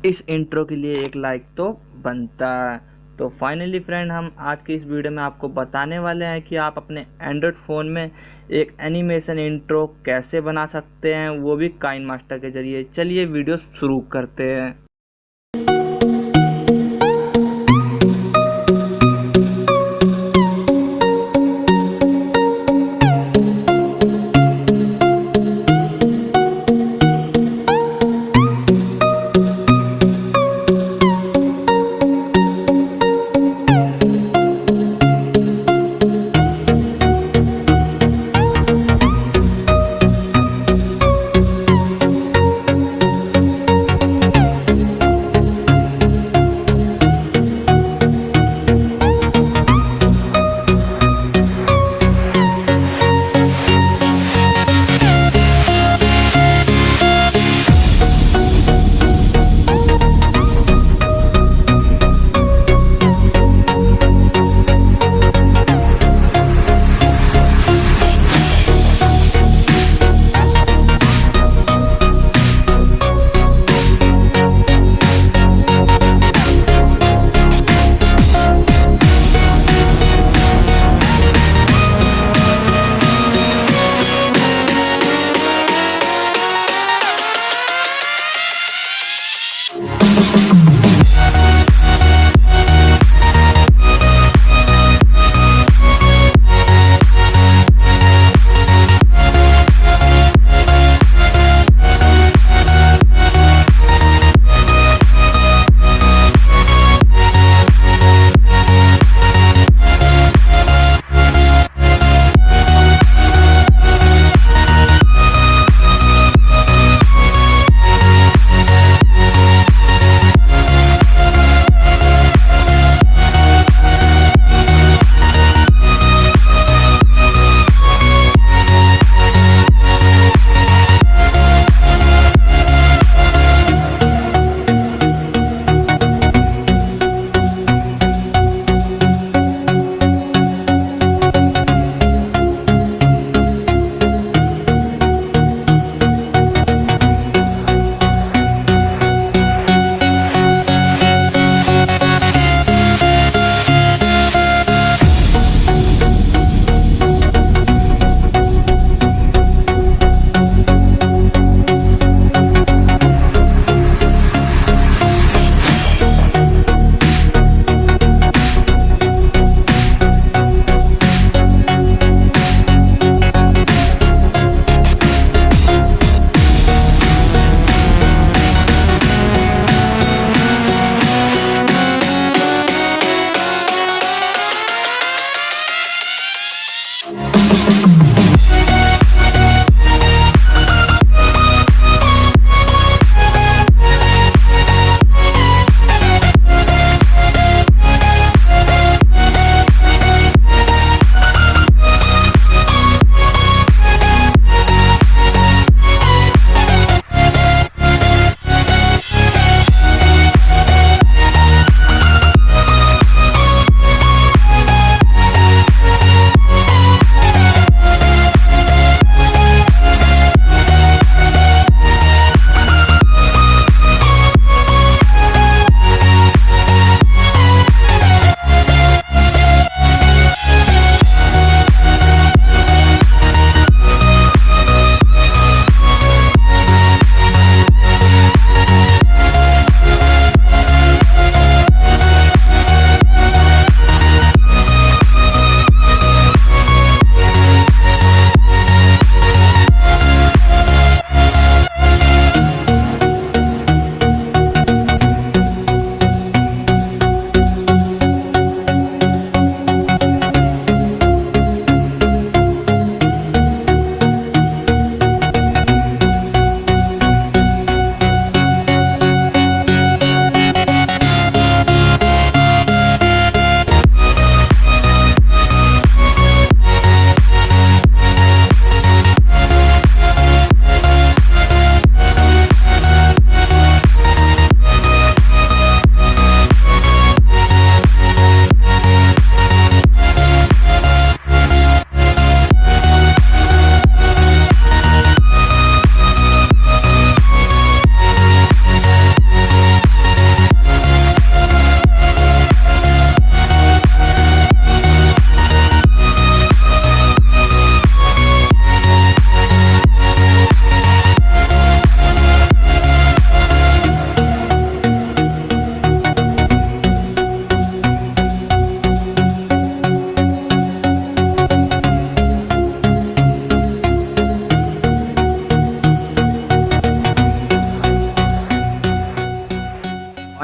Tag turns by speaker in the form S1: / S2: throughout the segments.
S1: इस इंट्रो के लिए एक लाइक तो बनता है। तो फाइनली फ्रेंड, हम आज के इस वीडियो में आपको बताने वाले हैं कि आप अपने एंड्रॉयड फ़ोन में एक एनिमेशन इंट्रो कैसे बना सकते हैं, वो भी काइन मास्टर के ज़रिए। चलिए वीडियो शुरू करते हैं।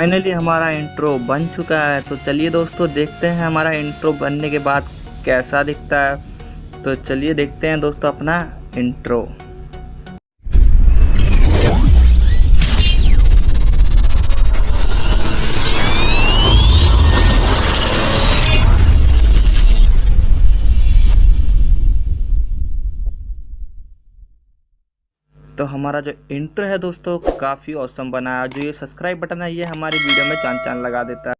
S1: फाइनली हमारा इंट्रो बन चुका है। तो चलिए दोस्तों देखते हैं हमारा इंट्रो बनने के बाद कैसा दिखता है। तो चलिए देखते हैं दोस्तों अपना इंट्रो। तो हमारा जो इंट्रो है दोस्तों काफ़ी ऑसम बना है। जो ये सब्सक्राइब बटन है ये हमारी वीडियो में चांद चांद लगा देता है।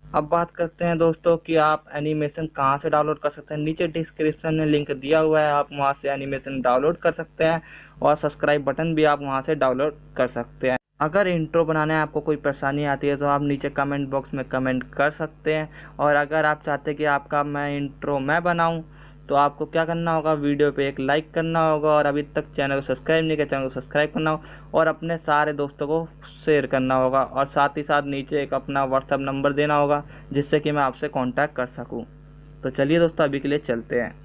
S1: अब बात करते हैं दोस्तों कि आप एनिमेशन कहाँ से डाउनलोड कर सकते हैं। नीचे डिस्क्रिप्शन में लिंक दिया हुआ है, आप वहाँ से एनिमेशन डाउनलोड कर सकते हैं और सब्सक्राइब बटन भी आप वहाँ से डाउनलोड कर सकते हैं। अगर इंट्रो बनाने में आपको कोई परेशानी आती है तो आप नीचे कमेंट बॉक्स में कमेंट कर सकते हैं। और अगर आप चाहते हैं कि आपका इंट्रो मैं बनाऊं तो आपको क्या करना होगा, वीडियो पे एक लाइक करना होगा और अभी तक चैनल को सब्सक्राइब नहीं किया चैनल को सब्सक्राइब करना होगा और अपने सारे दोस्तों को शेयर करना होगा और साथ ही साथ नीचे एक अपना व्हाट्सएप नंबर देना होगा जिससे कि मैं आपसे कांटेक्ट कर सकूं। तो चलिए दोस्तों अभी के लिए चलते हैं।